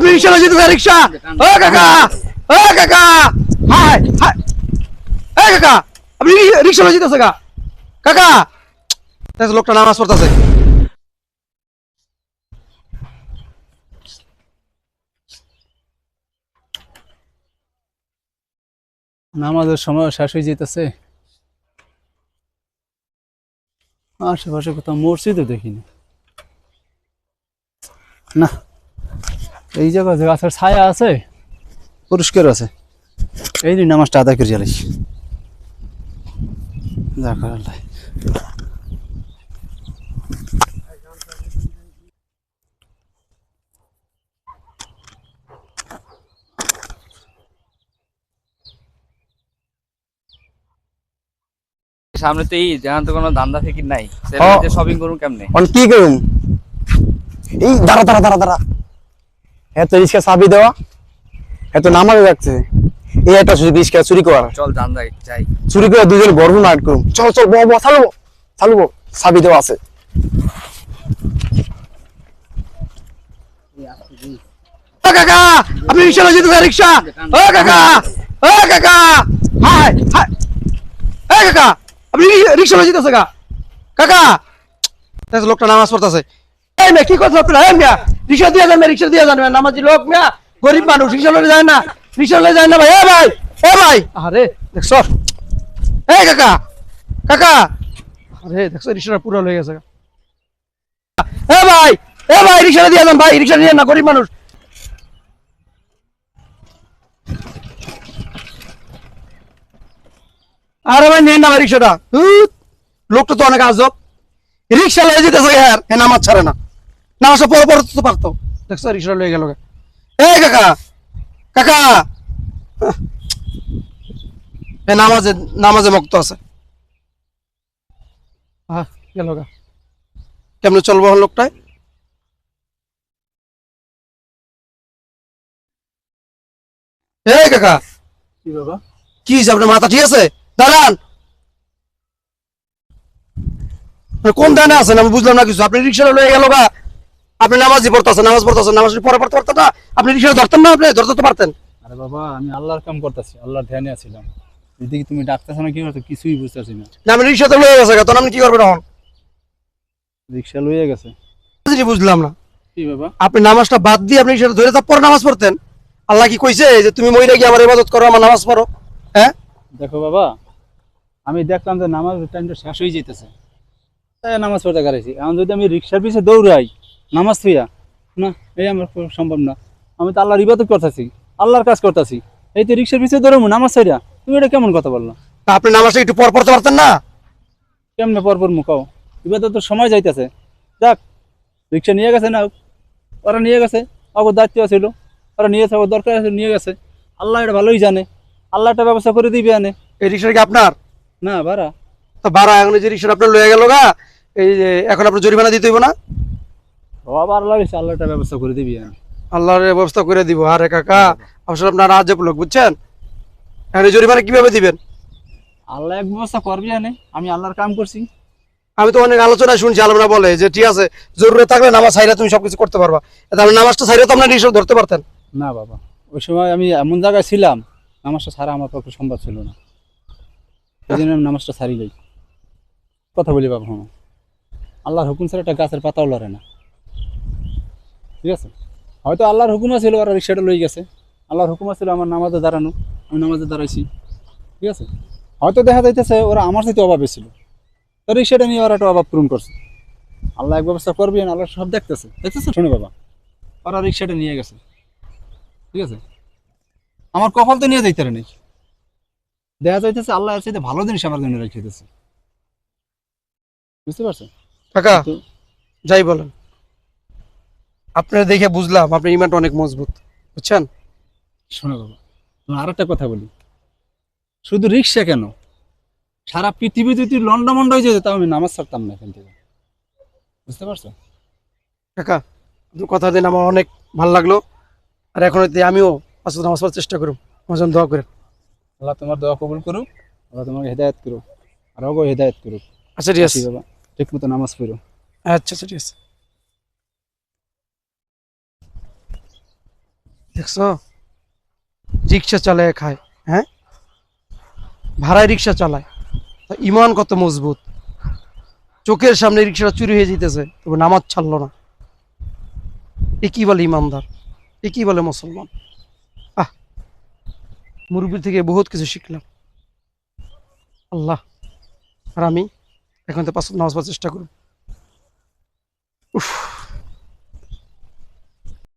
আপনি রিক্সা যেতে রিক্সা ও কাকা ও কাকা হাই হাই এই কাকা আপনি রিক্সা যেতেছে কাকা লোকটা নামাজ পড়তেছে। নামাজের সময় শেষ হয়ে যেতেছে, আশেপাশে কোথাও মসজিদও দেখি না। না, এই জায়গায় গাছের ছায়া আছে, পরিষ্কার আছে, এই দিন নামাজটা আদায় করে জ্বালিস। সামনে তো ঈদ, এখন তো কোনো ধান্দা ফিকির নাই, শপিং করুন কেমনে? কি করুন? এই দাঁড়া দাঁড়া দাঁড়া দাঁড়া, এত রিক্সা চাবি দেওয়া, এত নামাজে যাচ্ছে, এই একটা সুযোগ রিক্সা চুরি করার। চল ধান্দা যাই, চুরি করে দুজন গর্ব নাট করুন। চল চল বাবা, চালবো চালবো, চাবি দেওয়া আছে। কাকা আপনি রিক্সা যেতে রিক্সা ও কাকা ও কাকা হাই হাই এই কাকা আপনি রিক্সা যেতেছে কাকা লোকটা নামাজ পড়তেছে। এই মেয়ে কি কথা আপনারা? এই মেয়া রিক্সা দিয়ে যান, রিক্সা দিয়ে যান, নামাজি লোক মেয়া, গরিব মানুষ, রিক্সা লয়ে যায় না, রিক্সা লয়ে যায় না ভাই। এ ভাই আরে দেখছো এই কাকা কাকা, আরে দেখছো রিক্সাটা পুরো লয়ে গেছে। এ ভাই রিক্সা দিয়ে যান ভাই, রিক্সা নিয়ে না, গরিব মানুষ। আরে ভাই নেন না ভাই রিক্সাটা, লোকটা তো অনেক আজব, রিক্সা লয়ে যেতেছে হ্যাঁ, নামাজ ছাড়ে না, নামাজটা পরে পরে তো পারতো। দেখছো রিক্সা লয়ে গেল। এই কাকা কাকা নামাজে নামাজে মুক্ত আছে, গেল কেমনে চলবো লোকটায়? এই কাকা কি বাবা, কি আপনার মাথা ঠিক আছে? দাঁড়ান, কোন দানে আছেন আমি বুঝলাম না কিছু। আপনি রিক্সা লয়ে গেল আপনি নামাজই পড়তেছেন, নামাজ পড়তেছেন, নামাজ পরে পড়তে পারতেন না? আপনি রিক্সা ধরতেন না? আপনি ধরতে তো পারতেন। আরে বাবা, আমি আল্লাহর কাম করতেছি, আল্লাহর ধ্যানে আছিলাম। এদিকে তুমি ডাকতেছ না, কি করতে কিছুই বুঝতেছি না। আমি রিক্সাতে লয়ে গেছে, তখন আপনি কি করবেন? এখন রিক্সা লইয়া গেছে, বুঝলাম না। কি বাবা? আপনি নামাজটা বাদ দিয়ে আপনি সেটা ধরে তারপর নামাজ পড়তেন? আল্লাহ কি কইছে যে তুমি মইরা গিয়ে আমার ইবাদত করো, আমার নামাজ পড়ো? হ্যাঁ দেখো বাবা, আমি দেখলাম যে নামাজের টাইমটা শেষ হয়ে যেতেছে, তাই নামাজ পড়তে গাড়াইছি। এখন যদি আমি রিক্সার পিছে দৌড়াই নামাজ থুইয়া, না, এই আমার সম্ভব না। আমি তো আল্লাহর ইবাদত করতেছি, আল্লাহর কাজ করতেছি, এই তো রিক্সার পিছে দৌড়াবো নামাজ ছাইরা? তুমি এটা কেমন কথা বললো? তা আপনি নামাজটা একটু পর পড়তে পারতেন না? কেমনে পরপর মুখাও, ইবাদতের সময় যাইতেছে। যাক, রিক্সা নিয়ে গেছে না, ওরা নিয়ে গেছে, ওর দায়িত্ব ছিল, ওরা নিয়েছে, ওর দরকার আছে, নিয়ে গেছে। আল্লাহ এটা ভালোই জানে, আল্লাহ একটা ব্যবস্থা করে দিবে আনে। এই রিক্সাটা কি আপনার? না, ভাড়া। তো ভাড়া এখন যে রিক্সাটা আপনার লয়ে গেল এই যে এখন আপনার জরিমানা দিতে হইব না? আবার আল্লাহ আল্লাহ একটা ব্যবস্থা করে দিবি আনে। আল্লাহর ব্যবস্থা করে দিব। আরে কাকা আসলে আপনার আজব লোক, বুঝছেন? এখন এই জরিমানা কিভাবে দিবেন? আল্লাহ এক ব্যবস্থা করবি আনে, আমি আল্লাহর কাম করছি। আমি তো অনেক আলোচনা শুনছি, আলোচনা বলে যে ঠিক আছে জরুরি থাকলে নামাজ ছাইরা তুমি সবকিছু করতে পারবা, তাহলে নামাজটা ছাইরা তো আপনার রিক্সা ধরতে পারতেন। না বাবা, ওই সময় আমি এমন জায়গায় ছিলাম, নামাজটা ছাড়া আমার পক্ষে সম্ভব ছিল না, এই জন্য আমি নামাজটা ছাড়ি যাই। কথা বলি বাবা, হ্যাঁ, আল্লাহর হুকুম ছাড়া একটা গাছের পাতাও লড়ে না, ঠিক আছে? হয়তো আল্লাহর হুকুম ছিল, ওরা রিক্সাটা লই গেছে, আল্লাহর হুকুম ছিল আমার নামাজে দাঁড়ানো, আমি নামাজে দাঁড়াইছি, ঠিক আছে? হয়তো দেখা যাইতেছে ওরা আমার সাথে অভাবে ছিল, তো রিক্সাটা নিয়ে ওরা একটা অভাব পূরণ করছে। আল্লাহ এক ব্যবস্থা করবি, আল্লাহ সব দেখতেছে। শোনো বাবা, ওরা রিক্সাটা নিয়ে গেছে, ঠিক আছে? আমার কপাল তো নিয়ে যাইতে নেই, দেখা যাইতেছে আল্লাহ এর চাইতে ভালো জিনিস আমার জন্য রেখে দিতেছে, বুঝতে পারছো কাকা? যাই বলেন, আপনার দেখে বুঝলাম আপনার ইমানটা অনেক মজবুত, বুঝছেন? শোনো বাবা, তোমার আর একটা কথা বলি, শুধু রিক্সা কেন, সারা পৃথিবী যদি লন্ডামন্ড হয়ে যেত, তাও আমি নামাজ ছাড়তাম না এখান থেকে, বুঝতে পারছো? কাকা আপনার কথা দিন আমার অনেক ভালো লাগলো, আর এখন আমিও পাঁচ ওয়াক্ত নামাজ পড়ার চেষ্টা করব, আমার জন্য দোয়া করেন। আল্লাহ তোমার দোয়া কবুল করুক, আল্লাহ তোমাকে হেদায়েত করুক, আর ওগো হেদায়েত করুক। আচ্ছা ঠিক আছে বাবা, ঠিক মতো নামাজ পড়ো। আচ্ছা আচ্ছা ঠিক আছে। দেখছো রিক্সা চালায় খায়, হ্যাঁ ভাড়ায় রিক্সা চালায়, তা ইমান কত মজবুত। চোখের সামনে রিক্সাটা চুরি হয়ে যেতেছে তবে নামাজ ছাড়লো না। এ কি বলে ইমানদার, এ কি বলে মুসলমান। আহ, মুরব্বী থেকে বহুত কিছু শিখলাম। আল্লাহ, আর আমি এখন তো 5 ওয়াক্ত নামাজ পড়ার চেষ্টা করব। উফ।